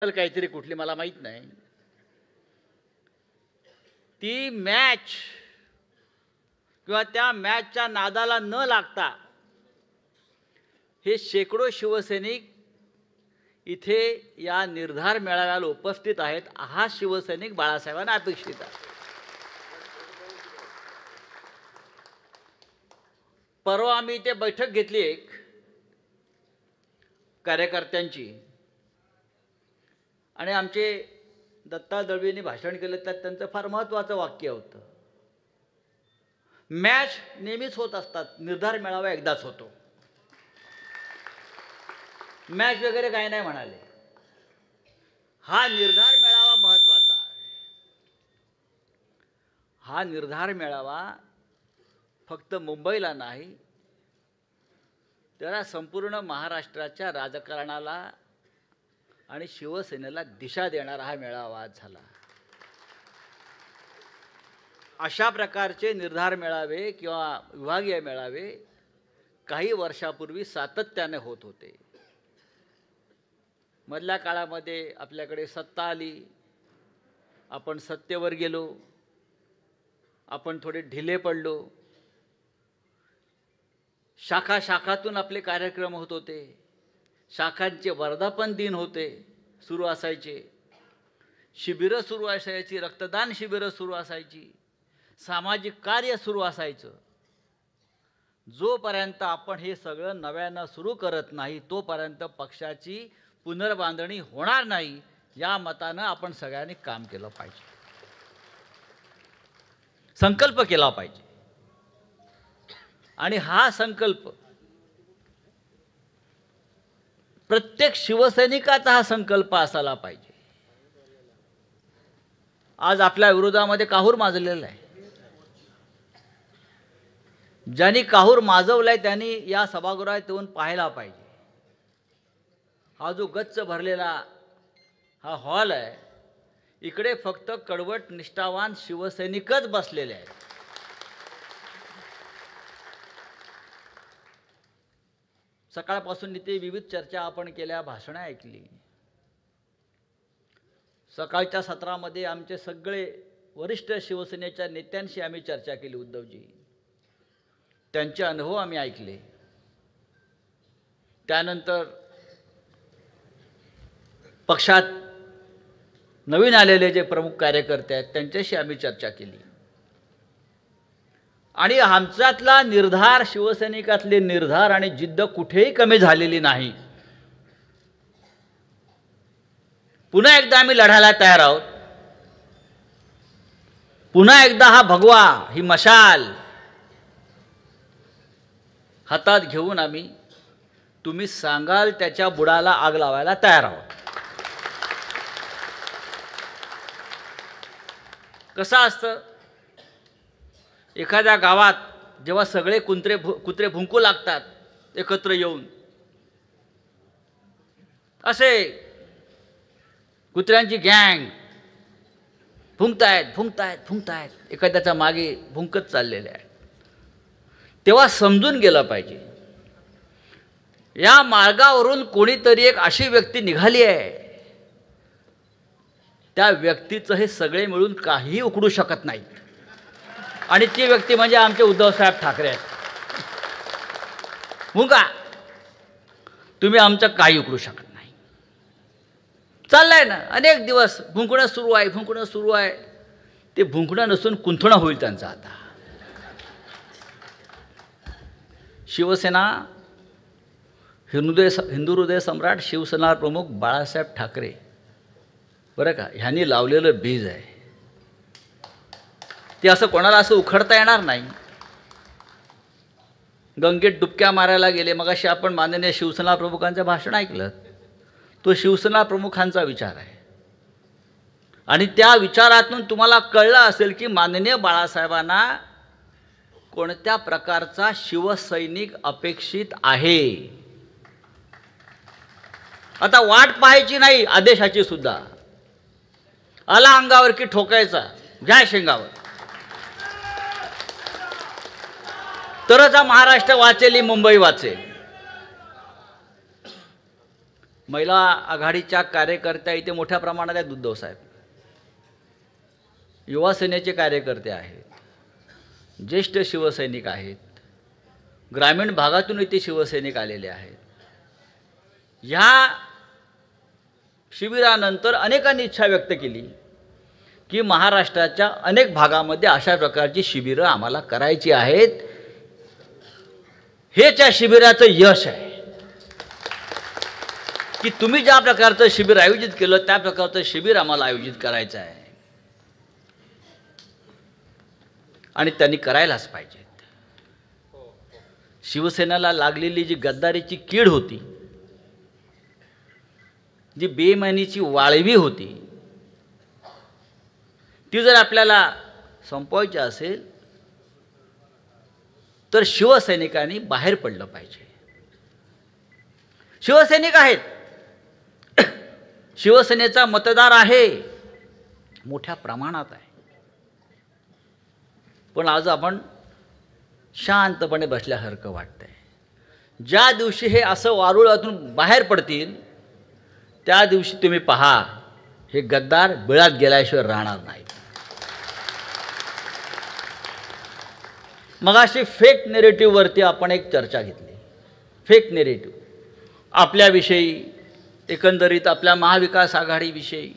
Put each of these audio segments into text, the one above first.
काहीतरी कुठली मला माहित नाही, ती मॅच किंवा त्या मॅचच्या नादाला न लागता हे शेकडो शिवसैनिक इथे या निर्धार मेळाव्याला उपस्थित आहेत. हा शिवसैनिक बाळासाहेबांना अपेक्षित आहे. परवा आम्ही इथे बैठक घेतली एक कार्यकर्त्यांची, आणि आमचे दत्ता दळवींनी भाषण केलं. त्यात त्यांचं फार महत्त्वाचं वाक्य होतं, मॅच नेहमीच होत असतात, निर्धार मेळावा एकदाच होतो. मॅच वगैरे काही नाही म्हणाले. हा निर्धार मेळावा महत्त्वाचा आहे. हा निर्धार मेळावा फक्त मुंबईला नाही, तर संपूर्ण महाराष्ट्राच्या राजकारणाला आणि शिवसेनेला दिशा देणारा हा मेळावा झाला. अशा प्रकारचे निर्धार मेळावे किंवा विभागीय मेळावे काही वर्षापूर्वी सातत्याने होत होते. मधल्या काळामध्ये आपल्याकडे सत्ता आली, आपण सत्तेवर गेलो, आपण थोडे ढिले पडलो. शाखा शाखातून आपले कार्यक्रम होत होते, शाखांचे वर्धापन दिन होते, सुरू असायचे, शिबिरं सुरू असायची, रक्तदान शिबिरं सुरू असायची, सामाजिक कार्य सुरू असायचं. जोपर्यंत आपण हे सगळं नव्यानं सुरू करत नाही तोपर्यंत पक्षाची पुनर्बांधणी होणार नाही. या मतानं आपण सगळ्यांनी काम केलं पाहिजे, संकल्प केला पाहिजे. आणि हा संकल्प प्रत्येक शिवसैनिकाचा हा संकल्प असायला पाहिजे. आज आपल्या विरोधामध्ये काहूर माजलेला आहे. ज्यांनी काहूर माजवलाय त्यांनी या सभागृहात येऊन पाहायला पाहिजे. हा जो गच्च भरलेला हा हॉल आहे, इकडे फक्त कडवट निष्ठावान शिवसैनिकच बसलेले आहेत. सकाळपासून इथे विविध चर्चा आपण केल्या, भाषणं ऐकली. सकाळच्या सत्रामध्ये आमचे सगळे वरिष्ठ शिवसेनेच्या नेत्यांशी आम्ही चर्चा केली. उद्धवजी, त्यांचे अनुभव आम्ही ऐकले. त्यानंतर पक्षात नवीन आलेले जे प्रमुख कार्यकर्ते आहेत त्यांच्याशी आम्ही चर्चा केली. आणि आमच्यातला निर्धार, शिवसैनिकातले निर्धार आणि जिद्द कुठेही कमी झालेली नाही. पुन्हा एकदा आम्ही लढायला तयार आहोत. पुन्हा एकदा हा भगवा, ही मशाल हातात घेऊन आम्ही तुम्ही सांगाल त्याच्या बुडाला आग लावायला तयार आहोत. कसं असतं, एखाद्या गावात जेव्हा सगळे कुत्रे भुंकू लागतात एकत्र येऊन, असे कुत्र्यांची गँग भुंकतायत एखाद्याच्या मागे भुंकत चाललेले आहे, तेव्हा समजून गेलं पाहिजे या मार्गावरून कोणीतरी एक अशी व्यक्ती निघाली आहे, त्या व्यक्तीचं हे सगळे मिळून काही उकडू शकत नाहीत. आणि ती व्यक्ती म्हणजे आमचे उद्धवसाहेब ठाकरे आहेत. भुंका, तुम्ही आमचं काही उकडू शकत नाही. चाललंय ना अनेक दिवस भुंकणं सुरू आहे. ते भुंकणं नसून कुंथणं होईल त्यांचं आता. शिवसेना, हिंदू हृदय सम्राट शिवसेना प्रमुख बाळासाहेब ठाकरे, बरं का, ह्यांनी लावलेलं बीज आहे. ते असं कोणाला असं उखडता येणार नाही. गंगेत डुबक्या मारायला गेले. मगाशी आपण माननीय शिवसेना प्रमुखांचं भाषण ऐकलं. तो शिवसेना प्रमुखांचा विचार आहे. आणि त्या विचारातून तुम्हाला कळलं असेल की माननीय बाळासाहेबांना कोणत्या प्रकारचा शिवसैनिक अपेक्षित आहे. आता वाट पाहायची नाही आदेशाची सुद्धा. आला अंगावर की ठोकायचा, घ्या शेंगावर. तरच हा महाराष्ट्र वाचेल, मुंबई वाचेल. महिला आघाडीच्या कार्यकर्त्या इथे मोठ्या प्रमाणात आहेत उद्धव साहेब. युवा सेनेचे कार्यकर्ते आहेत, ज्येष्ठ शिवसैनिक आहेत, ग्रामीण भागातून इथे शिवसैनिक आलेले आहेत. ह्या शिबिरानंतर अनेकांनी इच्छा व्यक्त केली की महाराष्ट्राच्या अनेक भागामध्ये अशा प्रकारची शिबिरं आम्हाला करायची आहेत. हेच या शिबिराचं यश आहे की तुम्ही ज्या प्रकारचं शिबिर आयोजित केलं त्या प्रकारचं शिबिर आम्हाला आयोजित करायचं आहे आणि त्यांनी करायलाच पाहिजे. शिवसेनेला लागलेली जी गद्दारीची कीड होती, जी बेईमानीची वाळवी होती, ती जर आपल्याला संपवायची असेल तर शिवसैनिकांनी बाहेर पडलं पाहिजे. शिवसैनिक आहेत, शिवसेनेचा मतदार आहे, मोठ्या प्रमाणात आहे. पण आज आपण शांतपणे बसल्यासारखं वाटतंय. ज्या दिवशी हे असं वारुळातून बाहेर पडतील त्या दिवशी तुम्ही पहा, हे गद्दार बिळात गेल्याशिवाय राहणार नाही. मगाशी फेक नेरेटिव्हवरती आपण एक चर्चा घेतली. फेक नेरेटिव्ह आपल्याविषयी, एकंदरीत आपल्या महाविकास आघाडीविषयी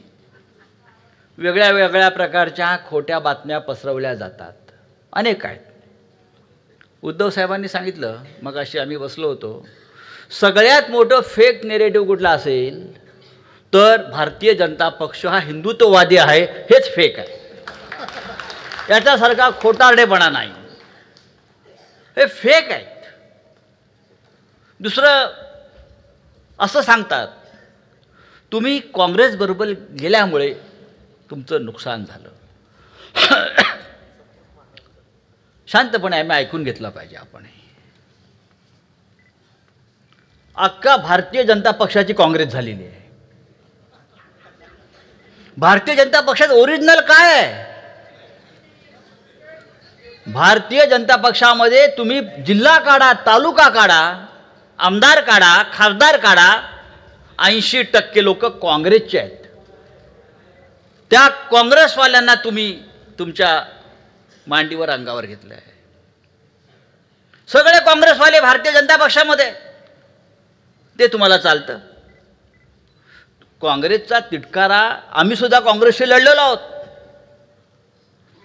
वेगळ्या वेगळ्या प्रकारच्या खोट्या बातम्या पसरवल्या जातात, अनेक आहेत. उद्धव साहेबांनी सांगितलं, मगाशी आम्ही बसलो होतो, सगळ्यात मोठं फेक नेरेटिव्ह कुठला असेल तर भारतीय जनता पक्ष हा हिंदुत्ववादी आहे, हेच फेक आहे. याच्यासारखा खोटारडेपणा नाही, हे फेक आहेत. दुसरं असं सांगतात, तुम्ही काँग्रेसबरोबर गेल्यामुळे तुमचं नुकसान झालं. शांतपणे आम्ही ऐकून घेतलं पाहिजे. आपण अख्खा भारतीय जनता पक्षाची काँग्रेस झालेली आहे. भारतीय जनता पक्षात ओरिजिनल काय आहे? भारतीय जनता पक्षामध्ये तुम्ही जिल्हा काढा, तालुका काढा, आमदार काढा, खासदार काढा, 80% लोक काँग्रेसचे आहेत. त्या काँग्रेसवाल्यांना तुम्ही तुमच्या मांडीवर, अंगावर घेतलं आहे. सगळे काँग्रेसवाले भारतीय जनता पक्षामध्ये, ते तुम्हाला चालतं. काँग्रेसचा तिटकारा आम्ही सुद्धा काँग्रेसशी लढलेलो आहोत.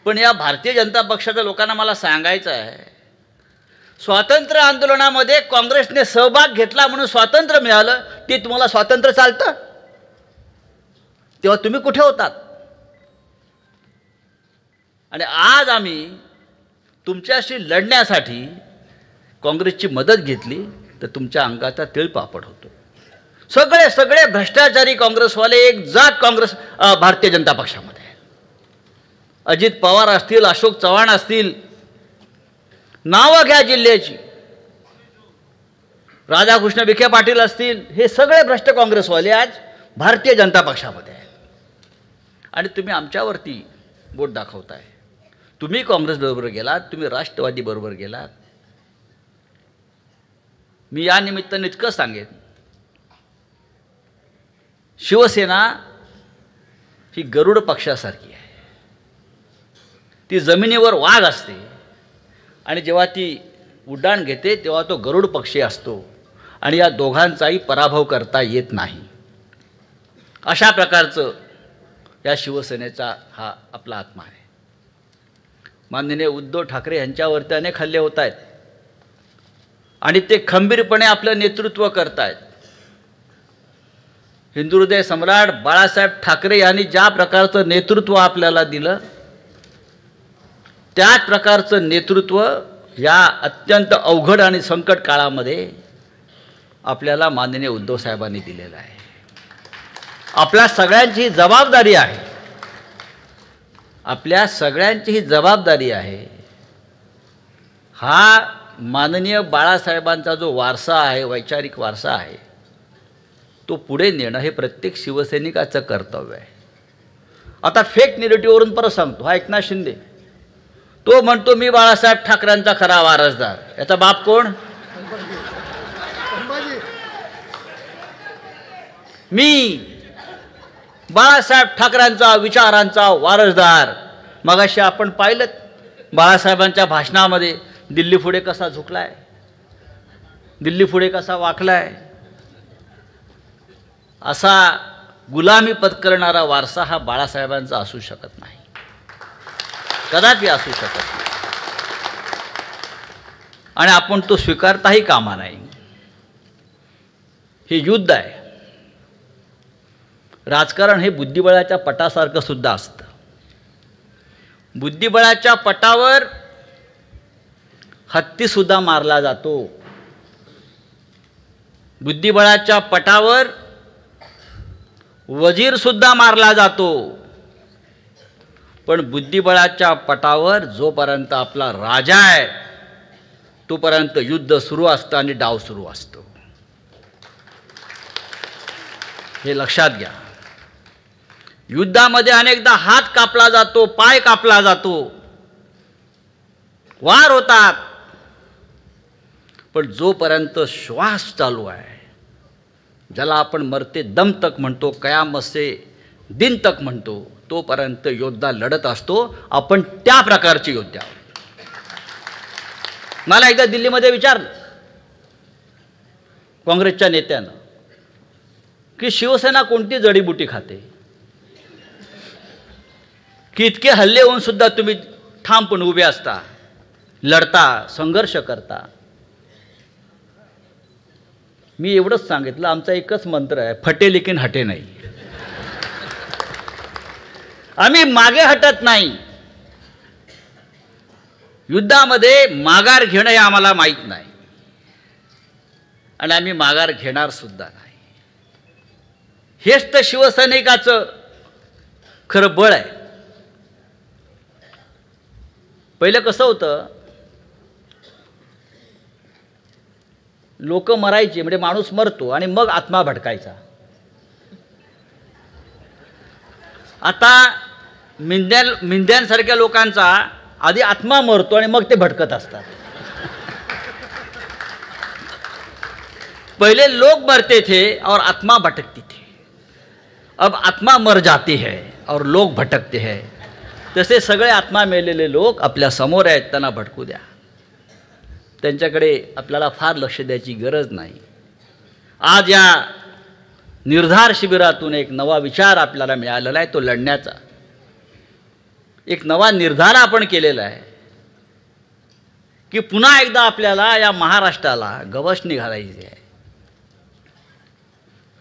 पण या भारतीय जनता पक्षाच्या लोकांना मला सांगायचं आहे, स्वातंत्र्य आंदोलनामध्ये काँग्रेसने सहभाग घेतला म्हणून स्वातंत्र्य मिळालं, ते तुम्हाला स्वातंत्र्य चालतं? तेव्हा तुम्ही कुठे होतात? आणि आज आम्ही तुमच्याशी लढण्यासाठी काँग्रेसची मदत घेतली तर तुमच्या अंगाचा तिळपापड होतो. सगळे भ्रष्टाचारी काँग्रेसवाले एक जात काँग्रेस भारतीय जनता पक्षामध्ये. अजित पवार असतील, अशोक चव्हाण असतील, नावं घ्या जिल्ह्याची, राधाकृष्ण विखे पाटील असतील, हे सगळे भ्रष्ट काँग्रेसवाले आज भारतीय जनता पक्षामध्ये आहेत. आणि तुम्ही आमच्यावरती बोट दाखवताय. तुम्ही काँग्रेसबरोबर गेलात, तुम्ही राष्ट्रवादीबरोबर गेलात. मी या निमित्ताने इतकं सांगेन, शिवसेना ही गरुड पक्षासारखी आहे. ती जमिनीवर वाघ असते आणि जेव्हा ती उड्डाण घेते तेव्हा तो गरुड पक्षी असतो आणि या दोघांचाही पराभव करता येत नाही. अशा प्रकारचं या शिवसेनेचा हा आपला आत्मा आहे. माननीय उद्धव ठाकरे यांच्यावरती अनेक हल्ले होत आहेत आणि ते खंबीरपणे आपलं नेतृत्व करत आहेत. हिंदुहृदय सम्राट बाळासाहेब ठाकरे यांनी ज्या प्रकारचं नेतृत्व आपल्याला दिलं, त्याच प्रकारचं नेतृत्व या अत्यंत अवघड आणि संकट काळामध्ये आपल्याला माननीय उद्धव साहेबांनी दिलेलं आहे. आपल्या सगळ्यांची ही जबाबदारी आहे, आपल्या सगळ्यांची ही जबाबदारी आहे. हा माननीय बाळासाहेबांचा जो वारसा आहे, वैचारिक वारसा आहे, तो पुढे नेणं हे प्रत्येक शिवसैनिकाचं कर्तव्य आहे. आता फेक नेरेटिव्हवरून परत सांगतो, हा एकनाथ शिंदे, तो म्हणतो मी बाळासाहेब ठाकरेंचा खरा वारसदार. याचा बाप कोण? मी बाळासाहेब ठाकरेंचा विचारांचा वारसदार. मगाशी आपण पाहिलं बाळासाहेबांच्या भाषणामध्ये दिल्ली पुढे कसा झुकलाय, दिल्ली पुढे कसा वाकलाय. असा गुलामी पत्करणारा वारसा हा बाळासाहेबांचा असू शकत नाही, कदापि असू शकत नाही. आणि आपण तो स्वीकारताही कामा नाही. हे युद्ध आहे. राजकारण हे बुद्धिबळाच्या पटासारखं सुद्धा असतं. बुद्धिबळाच्या पटावर हत्तीसुद्धा मारला जातो, बुद्धिबळाच्या पटावर वजीरसुद्धा मारला जातो. पण बुद्धिबळाच्या पटावर जोपर्यंत आपला राजा आहे तोपर्यंत युद्ध सुरू असतं आणि डाव सुरू असतो. हे लक्षात घ्या. युद्धामध्ये अनेकदा हात कापला जातो, पाय कापला जातो, वार होतात. पण जोपर्यंत श्वास चालू आहे, ज्याला आपण मरते दम तक म्हणतो, कयामत से दिन तक म्हणतो, तोपर्यंत योद्धा लढत असतो. आपण त्या प्रकारचे योद्धे आहोत. मला एकदा दिल्लीमध्ये विचारलं काँग्रेसच्या नेत्यानं की शिवसेना कोणती जडीबुटी खाते की इतके हल्ले होऊन सुद्धा तुम्ही ठामपणे उभे असता, लढता, संघर्ष करता. मी एवढंच सांगितलं, आमचा एकच मंत्र आहे, फटे लेकिन हटे नाही. आम्ही मागे हटत नाही. युद्धामध्ये माघार घेणं हे आम्हाला माहीत नाही आणि आम्ही माघार घेणार सुद्धा नाही. हेच तर शिवसैनिकाचं खरं बळ आहे. पहिलं कसं होतं, लोक मरायचे म्हणजे माणूस मरतो आणि मग आत्मा भटकायचा. आता मिंद्यांसारख्या लोकांचा आधी आत्मा मरतो आणि मग ते भटकत असतात. पहले लोग मरते थे और आत्मा भटकती थी, अब आत्मा मर जाती है और लोग भटकते हैं. तसे सगळे आत्मा मेलेले लोक आपल्या समोर आहेत, त्यांना भटकू द्या. त्यांच्याकडे आपल्याला फार लक्ष द्यायची गरज नाही. आज या निर्धार शिबिरातून एक नवा विचार आपल्याला मिळालेला आहे, तो लढण्याचा. एक नवा निर्धार आपण केलेला आहे की पुन्हा एकदा आपल्याला या महाराष्ट्राला गवसणी घालायची आहे.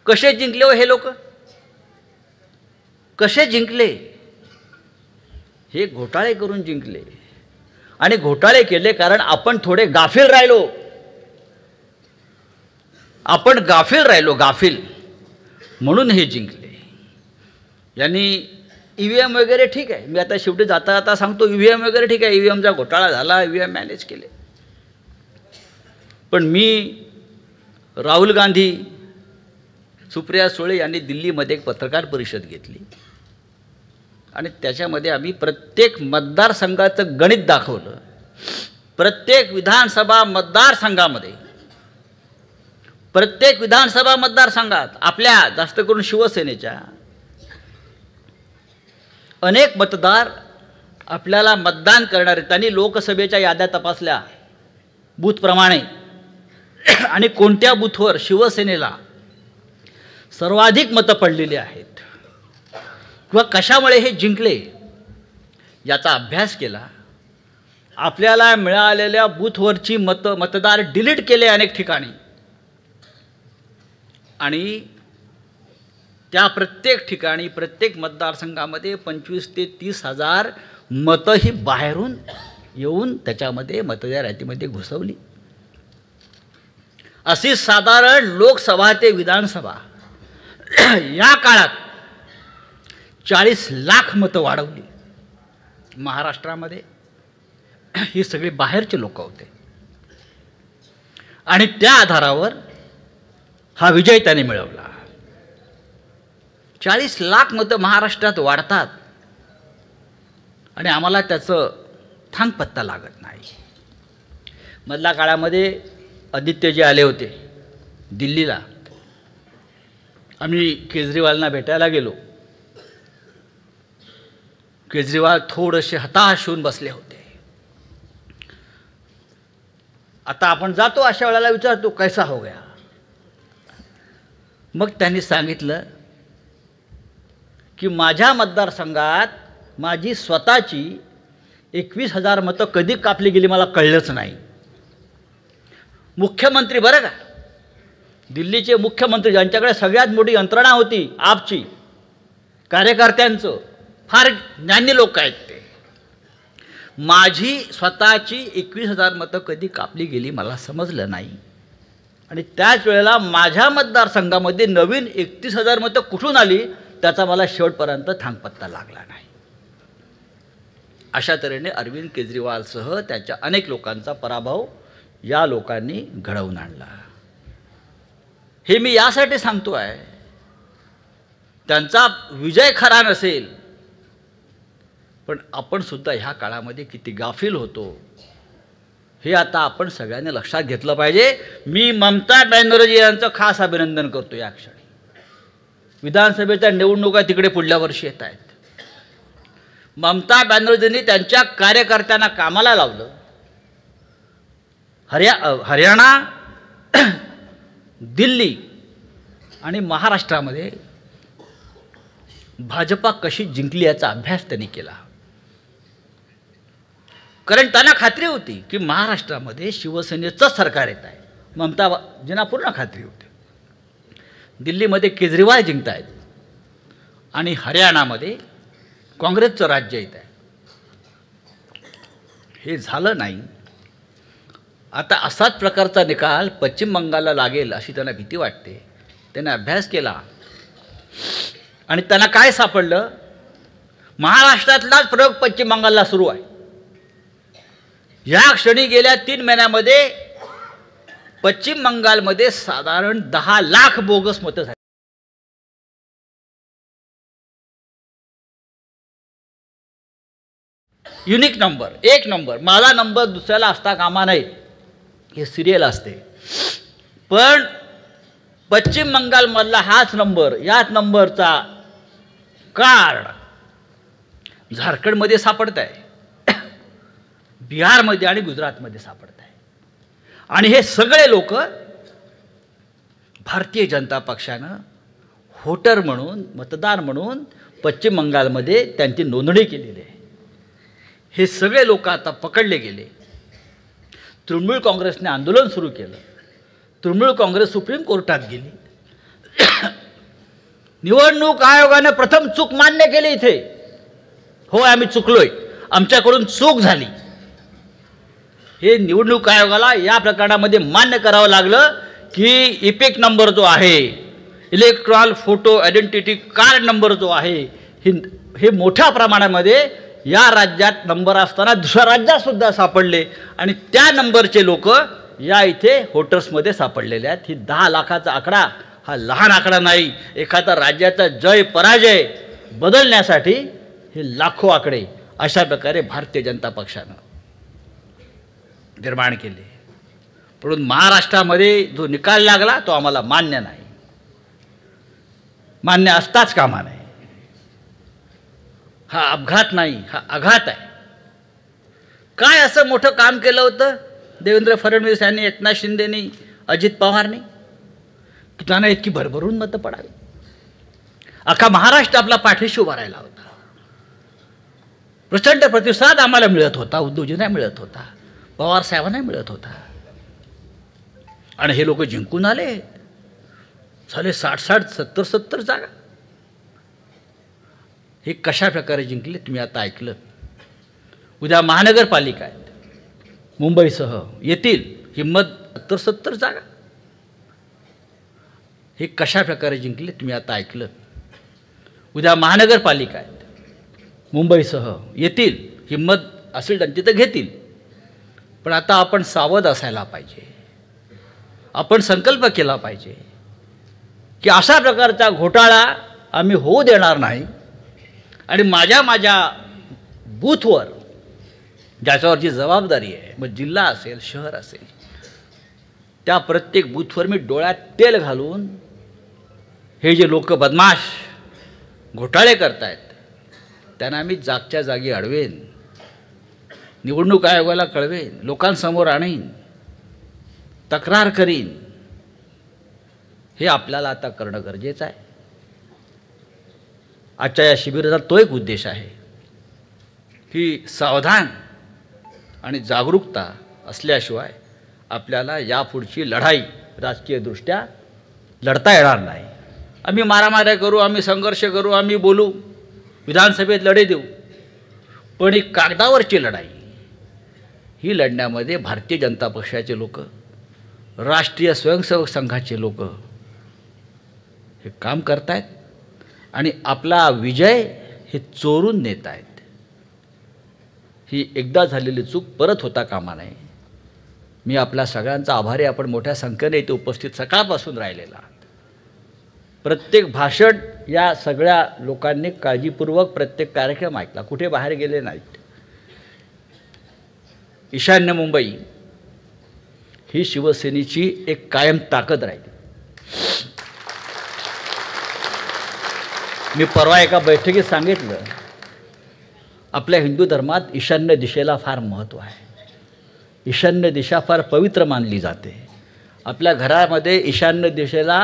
कसे जिंकले हो हे लोक? कसे जिंकले? हे घोटाळे करून जिंकले. आणि घोटाळे केले कारण आपण थोडे गाफील राहिलो. आपण गाफील राहिलो, गाफील, म्हणून हे जिंकले. यांनी EVM वगैरे ठीक आहे, मी आता शेवटी जाता जाता सांगतो, EVM वगैरे ठीक आहे, EVMचा घोटाळा झाला, EVM मॅनेज केले. पण मी, राहुल गांधी, सुप्रिया सुळे यांनी दिल्लीमध्ये एक पत्रकार परिषद घेतली आणि त्याच्यामध्ये आम्ही प्रत्येक मतदारसंघाचं गणित दाखवलं. प्रत्येक विधानसभा मतदारसंघामध्ये, प्रत्येक विधानसभा मतदारसंघात आपल्या, जास्त करून शिवसेनेच्या, अनेक मतदार आपल्याला मतदान करणारे. त्यांनी लोकसभेच्या याद्या तपासल्या बूथप्रमाणे आणि कोणत्या बूथवर शिवसेनेला सर्वाधिक मतं पडलेली आहेत किंवा कशामुळे हे जिंकले याचा अभ्यास केला. आपल्याला मिळालेल्या बूथवरची मतदार डिलीट केले अनेक ठिकाणी आणि त्या प्रत्येक ठिकाणी, प्रत्येक मतदारसंघामध्ये 25 ते 30 हजार मतं ही बाहेरून येऊन त्याच्यामध्ये मतदार यादीमध्ये घुसवली. अशी साधारण लोकसभा ते विधानसभा या काळात 40 लाख मतं वाढवली महाराष्ट्रामध्ये. ही सगळी बाहेरचे लोक होते आणि त्या आधारावर हा विजय त्याने मिळवला. 40 लाख मतं महाराष्ट्रात वाढतात आणि आम्हाला त्याचं थांगपत्ता लागत नाही. मधल्या काळामध्ये आदित्यजी आले होते दिल्लीला आम्ही केजरीवालना भेटायला गेलो. केजरीवाल थोडेसे हताश होऊन बसले होते. आता आपण जातो अशा वेळेला विचारतो कैसा हो गया. मग त्यांनी सांगितलं की माझ्या मतदारसंघात माझी स्वतःची 21,000 मतं कधी कापली गेली मला कळलंच नाही. मुख्यमंत्री बरं का, दिल्लीचे मुख्यमंत्री ज्यांच्याकडे सगळ्यात मोठी यंत्रणा होती आपची, कार्यकर्त्यांचं, फार ज्ञानी लोक आहेत ते, माझी स्वतःची 21,000 मतं कधी कापली गेली मला समजलं नाही. आणि त्याच वेळेला माझ्या मतदारसंघामध्ये नवीन 31,000 मतं कुठून आली त्याचा मला शेवटपर्यंत थांगपत्ता लागला नाही. अशा तऱ्हेने अरविंद केजरीवालसह त्याच्या अनेक लोकांचा पराभव या लोकांनी घडवून आणला. हे मी यासाठी सांगतो आहे, त्यांचा विजय खरा नसेल, पण आपण सुद्धा ह्या काळामध्ये किती गाफील होतो हे आता आपण सगळ्यांनी लक्षात घेतलं पाहिजे. मी ममता बॅनर्जी यांचं खास अभिनंदन करतो. या क्षणी विधानसभेच्या निवडणुका तिकडे पुढल्या वर्षी येत आहेत. ममता बॅनर्जींनी त्यांच्या कार्यकर्त्यांना कामाला लावलं. हरियाणा, दिल्ली आणि महाराष्ट्रामध्ये भाजपा कशी जिंकली याचा अभ्यास त्यांनी केला. कारण त्यांना खात्री होती की महाराष्ट्रामध्ये शिवसेनेचं सरकार येत आहे. ममताजींना पूर्ण खात्री होती. दिल्लीमध्ये केजरीवाल जिंकत आहेत आणि हरियाणामध्ये काँग्रेसचं राज्य येत आहे. हे झालं नाही. आता असाच प्रकारचा निकाल पश्चिम बंगालला लागेल अशी त्यांना भीती वाटते. त्याने अभ्यास केला आणि त्यांना काय सापडलं, महाराष्ट्रातलाच प्रयोग पश्चिम बंगालला सुरू आहे. या क्षणी गेल्या 3 महिन्यामध्ये पश्चिम बंगालमध्ये साधारण 10 लाख बोगस मतं झाली. युनिक नंबर, एक नंबर, माझा नंबर दुसऱ्याला असता कामा नये, हे सिरियल असते. पण पश्चिम बंगालमधला हाच नंबर, याच नंबरचा कार्ड झारखंडमध्ये सापडत आहे, बिहारमध्ये आणि गुजरातमध्ये सापडत आहे. आणि हे सगळे लोक भारतीय जनता पक्षानं व्होटर म्हणून, मतदार म्हणून पश्चिम बंगालमध्ये त्यांची नोंदणी केलेली आहे. हे सगळे लोक आता पकडले गेले. तृणमूल काँग्रेसने आंदोलन सुरू केलं. तृणमूल काँग्रेस सुप्रीम कोर्टात गेली. निवडणूक आयोगाने प्रथम चूक मान्य केली इथे. हो, आम्ही चुकलोय, आमच्याकडून चूक झाली. हे निवडणूक आयोगाला या प्रकरणामध्ये मान्य करावं लागलं की इपिक नंबर जो आहे, electronic photo identity card number जो आहे, हे मोठ्या प्रमाणामध्ये या राज्यात नंबर असताना दुसऱ्या राज्यात सुद्धा सापडले आणि त्या नंबरचे लोक या इथे व्होटर्समध्ये सापडलेले आहेत. ही 10 लाखाचा आकडा हा लहान आकडा नाही. एखादा राज्याचा जय पराजय बदलण्यासाठी हे लाखो आकडे अशा प्रकारे भारतीय जनता पक्षानं निर्माण केले. म्हणून महाराष्ट्रामध्ये जो निकाल लागला तो आम्हाला मान्य नाही, मान्य असताच कामा नाही. हा अपघात नाही, हा आघात आहे. काय असं मोठं काम केलं होतं देवेंद्र फडणवीस यांनी, एकनाथ शिंदेनी, अजित पवारनी की त्यांना इतकी भरभरून मतं पडावी. अख्खा महाराष्ट्र आपला पाठीशी उभा राहिला होता. प्रचंड प्रतिसाद आम्हाला मिळत होता, उद्धवजींना मिळत होता, पवार साहेबांना मिळत होता. आणि हे लोक जिंकून आले. झाले 60-60, 70-70 जागा. हे कशा प्रकारे जिंकले तुम्ही आता ऐकलं. उद्या महानगरपालिका आहेत मुंबईसह, येतील हिंमत 70-70 जागा. हे कशा प्रकारे जिंकले तुम्ही आता ऐकलं. उद्या महानगरपालिका आहेत मुंबईसह, येतील हिंमत असेल त्यांची तर घेतील. पण आता आपण सावध असायला पाहिजे. आपण संकल्प केला पाहिजे की अशा प्रकारचा घोटाळा आम्ही होऊ देणार नाही. आणि माझ्या बूथवर ज्याच्यावरची जबाबदारी आहे, मग जिल्हा असेल, शहर असेल, त्या प्रत्येक बूथवर मी डोळ्यात तेल घालून हे जे लोक बदमाश घोटाळे करतायत त्यांना मी जागच्या जागी अडवेन, निवडणूक आयोगाला कळवेन, लोकांसमोर आणीन, तक्रार करीन. हे आपल्याला आता करणं गरजेचं आहे. आजच्या या शिबिराचा तो एक उद्देश आहे की सावधान आणि जागरूकता असल्याशिवाय आपल्याला यापुढची लढाई राजकीयदृष्ट्या लढता येणार नाही. आम्ही मारामाऱ्या करू, आम्ही संघर्ष करू, आम्ही बोलू, विधानसभेत लढे देऊ, पण ही कागदावरची लढाई ही लढण्यामध्ये भारतीय जनता पक्षाचे लोक, राष्ट्रीय स्वयंसेवक संघाचे लोक हे काम करतायत आणि आपला विजय हे चोरून नेत आहेत. ही एकदा झालेली चूक परत होता कामा नये. मी आपल्या सगळ्यांचा आभारी. आपण मोठ्या संख्येने इथे उपस्थित सकाळपासून राहिलेला आहात. प्रत्येक भाषण या सगळ्या लोकांनी काळजीपूर्वक प्रत्येक कार्यक्रम ऐकला, कुठे बाहेर गेले नाहीत. ईशान्य मुंबई ही शिवसेनेची एक कायम ताकद राहिली. मी परवा एका बैठकीत सांगितलं, आपल्या हिंदू धर्मात ईशान्य दिशेला फार महत्त्व आहे. ईशान्य दिशा फार पवित्र मानली जाते. आपल्या घरामध्ये ईशान्य दिशेला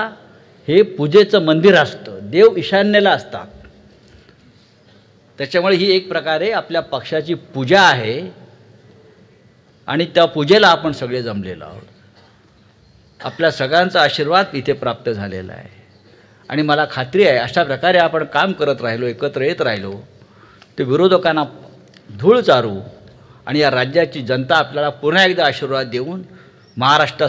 हे पूजेचं मंदिर असतं, देव ईशान्येला असतात. त्याच्यामुळे ही एक प्रकारे आपल्या पक्षाची पूजा आहे आणि त्या पूजेला आपण सगळे जमलेलो आहोत. आपल्या सगळ्यांचा आशीर्वाद इथे प्राप्त झालेला आहे आणि मला खात्री आहे अशा प्रकारे आपण काम करत राहिलो, एकत्र येत राहिलो, ते विरोधकांना धूळ चारू आणि या राज्याची जनता आपल्याला पुन्हा एकदा आशीर्वाद देऊन महाराष्ट्रात